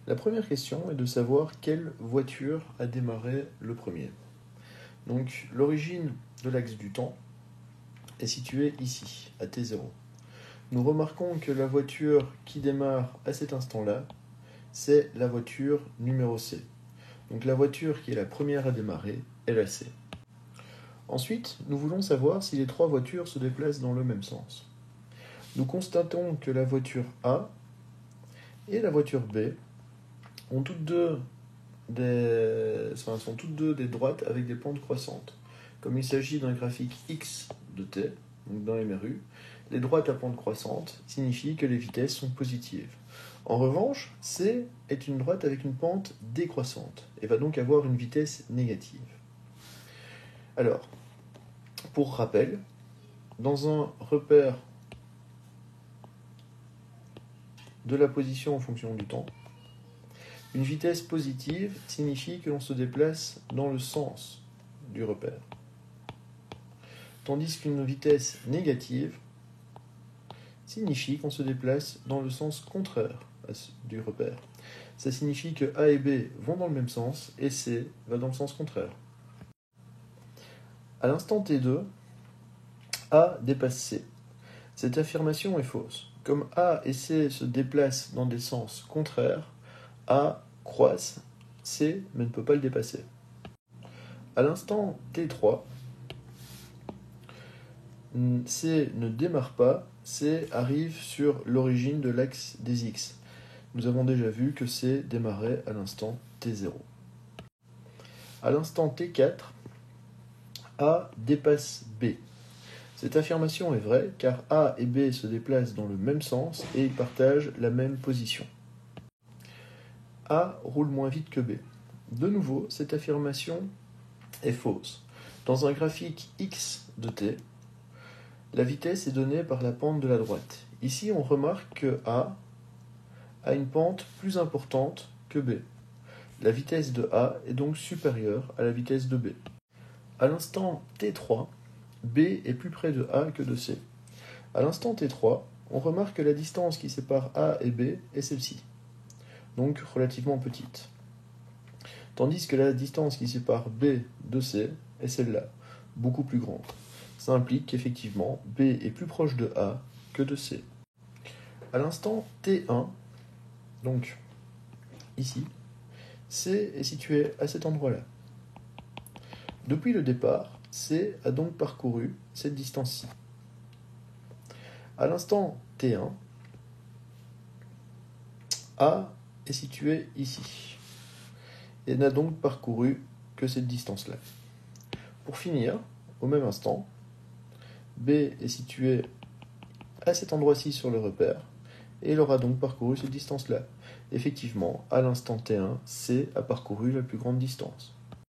La première question est de savoir quelle voiture a démarré le premier. Donc l'origine de l'axe du temps est située ici, à t0. Nous remarquons que la voiture qui démarre à cet instant-là, c'est la voiture numéro C. Donc la voiture qui est la première à démarrer est la C. Ensuite, nous voulons savoir si les trois voitures se déplacent dans le même sens. Nous constatons que la voiture A et la voiture B sont toutes deux des droites avec des pentes croissantes. Comme il s'agit d'un graphique X de t, donc d'un MRU, les droites à pente croissante signifient que les vitesses sont positives. En revanche, C est une droite avec une pente décroissante et va donc avoir une vitesse négative. Alors, pour rappel, dans un repère de la position en fonction du temps, une vitesse positive signifie que l'on se déplace dans le sens du repère. Tandis qu'une vitesse négative signifie qu'on se déplace dans le sens contraire du repère. Ça signifie que A et B vont dans le même sens et C va dans le sens contraire. À l'instant T2, A dépasse C. Cette affirmation est fausse. Comme A et C se déplacent dans des sens contraires, A croise C mais ne peut pas le dépasser. À l'instant T3, C ne démarre pas, C arrive sur l'origine de l'axe des X. Nous avons déjà vu que C démarrait à l'instant T0. À l'instant T4, A dépasse B. Cette affirmation est vraie car A et B se déplacent dans le même sens et ils partagent la même position. A roule moins vite que B. De nouveau, cette affirmation est fausse. Dans un graphique X de t, la vitesse est donnée par la pente de la droite. Ici, on remarque que A a une pente plus importante que B. La vitesse de A est donc supérieure à la vitesse de B. À l'instant T3, B est plus près de A que de C. À l'instant T3, on remarque que la distance qui sépare A et B est celle-ci, donc relativement petite. Tandis que la distance qui sépare B de C est celle-là, beaucoup plus grande. Ça implique qu'effectivement, B est plus proche de A que de C. À l'instant T1, donc ici, C est situé à cet endroit-là. Depuis le départ, C a donc parcouru cette distance-ci. À l'instant T1, A est situé ici et n'a donc parcouru que cette distance-là. Pour finir, au même instant, B est situé à cet endroit-ci sur le repère et il aura donc parcouru cette distance-là. Effectivement, à l'instant T1, C a parcouru la plus grande distance.